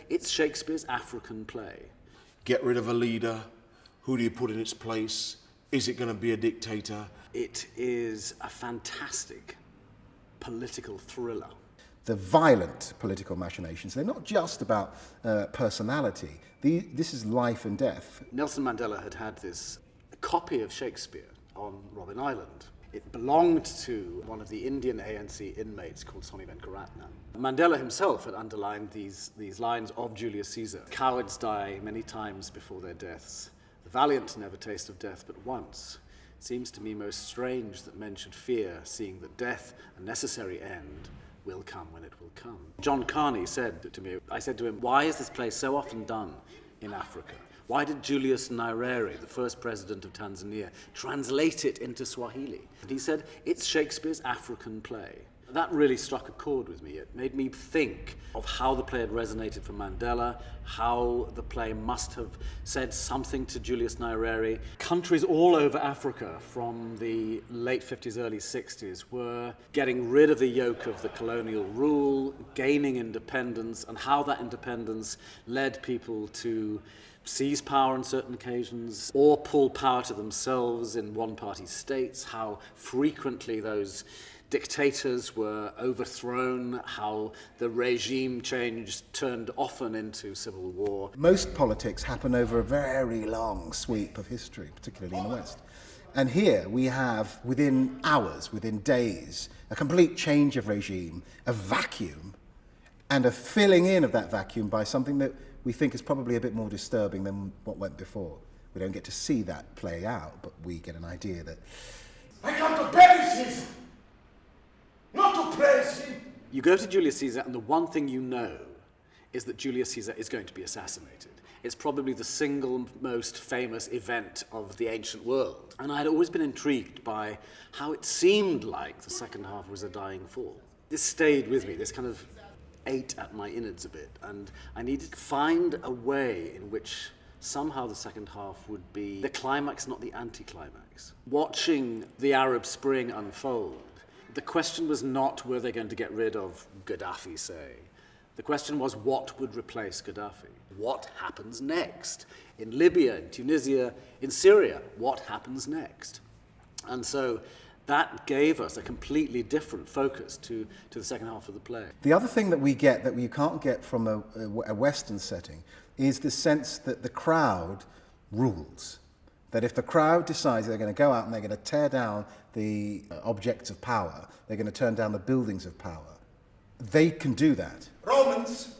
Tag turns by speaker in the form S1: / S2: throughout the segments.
S1: it's Shakespeare's African play.
S2: Get rid of a leader. Who do you put in its place? Is it going to be a dictator?
S1: It is a fantastic political thriller.
S3: The violent political machinations, they're not just about personality. This is life and death.
S1: Nelson Mandela had this copy of Shakespeare on Robben Island. It belonged to one of the Indian ANC inmates called Sonny Venkaratnam. Mandela himself had underlined these lines of Julius Caesar. Cowards die many times before their deaths. The valiant never taste of death but once. It seems to me most strange that men should fear, seeing that death, a necessary end, will come when it will come. John Carney said to me, I said to him, why is this play so often done in Africa? Why did Julius Nyerere, the first president of Tanzania, translate it into Swahili? And he said, it's Shakespeare's African play. That really struck a chord with me. It made me think of how the play had resonated for Mandela, how the play must have said something to Julius Nyerere. Countries all over Africa from the late 50s, early 60s were getting rid of the yoke of the colonial rule, gaining independence, and how that independence led people to seize power on certain occasions or pull power to themselves in one-party states, how frequently those dictators were overthrown, how the regime change turned often into civil war.
S3: Most politics happen over a very long sweep of history, particularly in the West. And here we have, within hours, within days, a complete change of regime, a vacuum, and a filling in of that vacuum by something that we think is probably a bit more disturbing than what went before. We don't get to see that play out, but we get an idea that
S2: I come to beg Caesar, not to praise him.
S1: You go to Julius Caesar, and the one thing you know is that Julius Caesar is going to be assassinated. It's probably the single most famous event of the ancient world. And I had always been intrigued by how it seemed like the second half was a dying fall. This stayed with me, this kind of ate at my innards a bit, and I needed to find a way in which somehow the second half would be the climax, not the anticlimax. Watching the Arab Spring unfold, the question was not were they going to get rid of Gaddafi, say. The question was what would replace Gaddafi? What happens next? In Libya, in Tunisia, in Syria, what happens next? And so that gave us a completely different focus to the second half of the play.
S3: the other thing that we get that you can't get from a Western setting is the sense that the crowd rules. That if the crowd decides they're going to go out and they're going to tear down the objects of power, they're going to turn down the buildings of power, they can do that.
S2: Romans.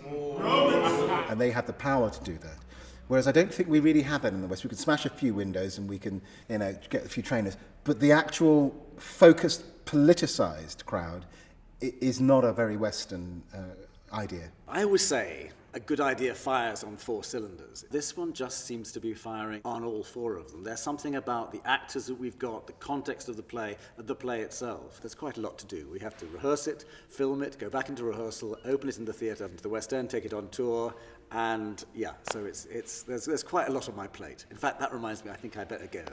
S3: And they have the power to do that. Whereas I don't think we really have that in the West. We can smash a few windows and we can, get a few trainers. But the actual focused, politicized crowd is not a very Western idea.
S1: I always say a good idea fires on 4 cylinders. This one just seems to be firing on all 4 of them. There's something about the actors that we've got, the context of the play itself. There's quite a lot to do. We have to rehearse it, film it, go back into rehearsal, open it in the theatre, to the West End, take it on tour, and so there's quite a lot on my plate. In fact, that reminds me, I think I better go.